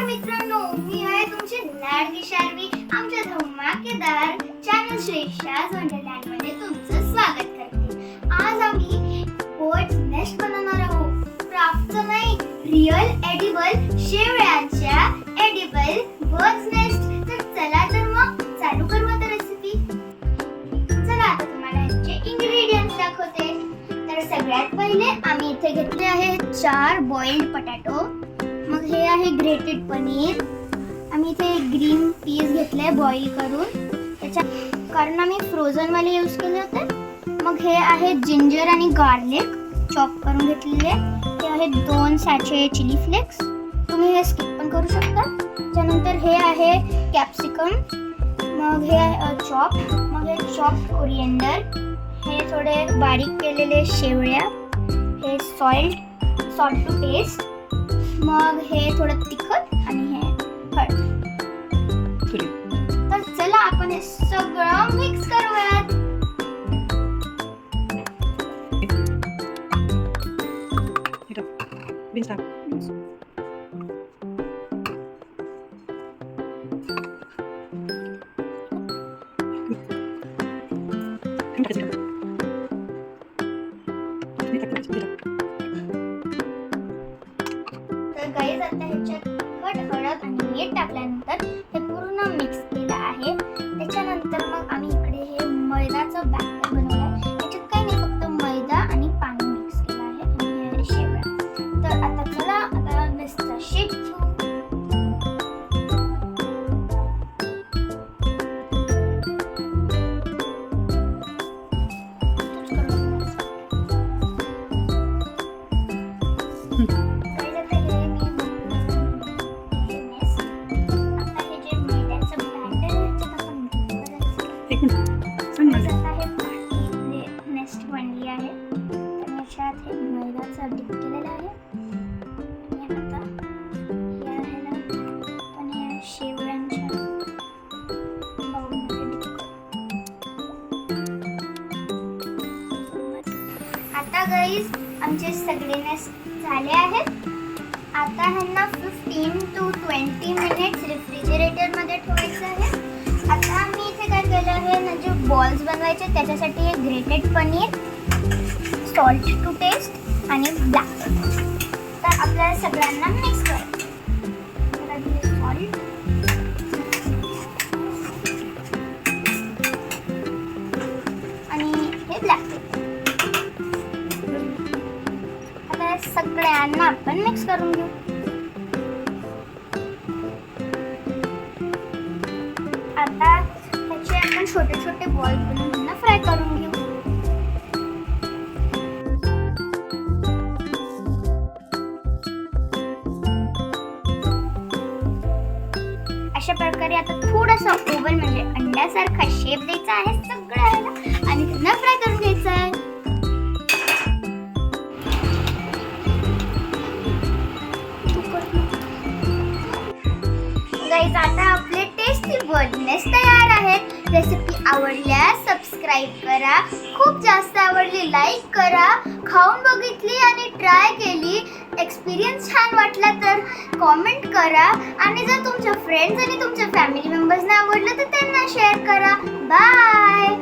मित्रांनो, मी आहे तुमची लाडकी शार्वी आमच्या धमाकेदार चॅनल श्रेष्ठाज वंडरलँड मध्ये तुमचं स्वागत करते। आज आम्ही बर्ड्स नेस्ट बनवणार आहोत। क्राफ्टचं नाही, रिअल एडिबल शेवळ्यांच्या एडिबल बर्ड्स नेस्ट। तर चला तर मग चालू करू आता रेसिपी। चला आता तुम्हाला याचे इंग्रेडिएंट्स दाखवते। तर सगळ्यात पहिले आम्ही इथे घेतले आहे 4 बॉइल्ड पोटॅटो। मग हे आहे ग्रेटेड पनीर। आम्ही इथे ग्रीन पीस घेतले बॉईल करून, त्याच्या कारण आम्ही फ्रोझन वाले यूज केले होते। मग हे आहे जिंजर आणि गार्लिक चॉप करून घेतलेले। हे आहे 2 सॅचे चिली फ्लेक्स, तुम्ही हे स्किप पण करू शकता। त्यानंतर हे आहे कॅप्सिकम, मग हे चॉप, मग हे चॉप कोरिएंडर, हे थोडे बारीक केलेले शेवळ्या, हे सॉल्ट टू टेस्ट, मग हे थोडं तिखट आणि हे हळद। तर चला आपण हे सगळं मिक्स करूयात। तर गाईज आता ह्याच्यात तिखट, हळद आणि मीठ टाकल्यानंतर हे पूर्ण मिक्स केलं आहे। त्याच्यानंतर मग आम्ही इकडे हे मैदाचं बॅटर बनवलं आहे। याच्यात काही नाही, फक्त मैदा आणि पाणी मिक्स केलं आहे आणि हे शेवळ्या। तर आता चला आता नेक्स्टचा शेप घेऊ। नेस्ट बनली आहे, तर याच्यात हे मैदाचा डिप केलेला आहे आणि आता याला आपण या शेवळ्यांच्या बाउलमध्ये डिप करू। आता गाईज आमचे सगळे नेस्ट झाले आहेत। आता ह्यांना 15 to 20 मिनिट्स रेफ्रिजरेटरमध्ये ठेवायचं आहे। आता आम्ही इथे काय केलं आहे ना, जे बॉल्स बनवायचे त्याच्यासाठी हे grated paneer, salt to taste आणि ब्लॅक पेपर। तर आपल्याला सगळ्यांना मिक्स करायचं। सॉल्ट आणि हे ब्लॅक पेपर। आता सगळ्यांना आपण मिक्स करून घेऊ। आता ह्याचे आपण छोटे छोटे बॉल्स बनवून त्यांना फ्राय करून घेऊ। अशा प्रकारे आता थोडासा ओव्हल म्हणजे अंड्यासारखा शेप द्यायचा आहे सगळ्याला आणि त्यांना फ्राय करून घ्यायचं आहे। गाईज आता आपले टेस्टी बर्ड नेस्ट तयार आहेत। रेसिपी आवडल्यास सबस्क्राईब करा, खूप जास्त आवडली लाईक करा, खाऊन बघितली आणि ट्राय केली एक्सपिरियन्स छान वाटला तर कॉमेंट करा आणि जर तुमच्या फ्रेंड्स आणि तुमच्या फॅमिली मेंबर्सना आवडलं तर त्यांना शेअर करा। बाय।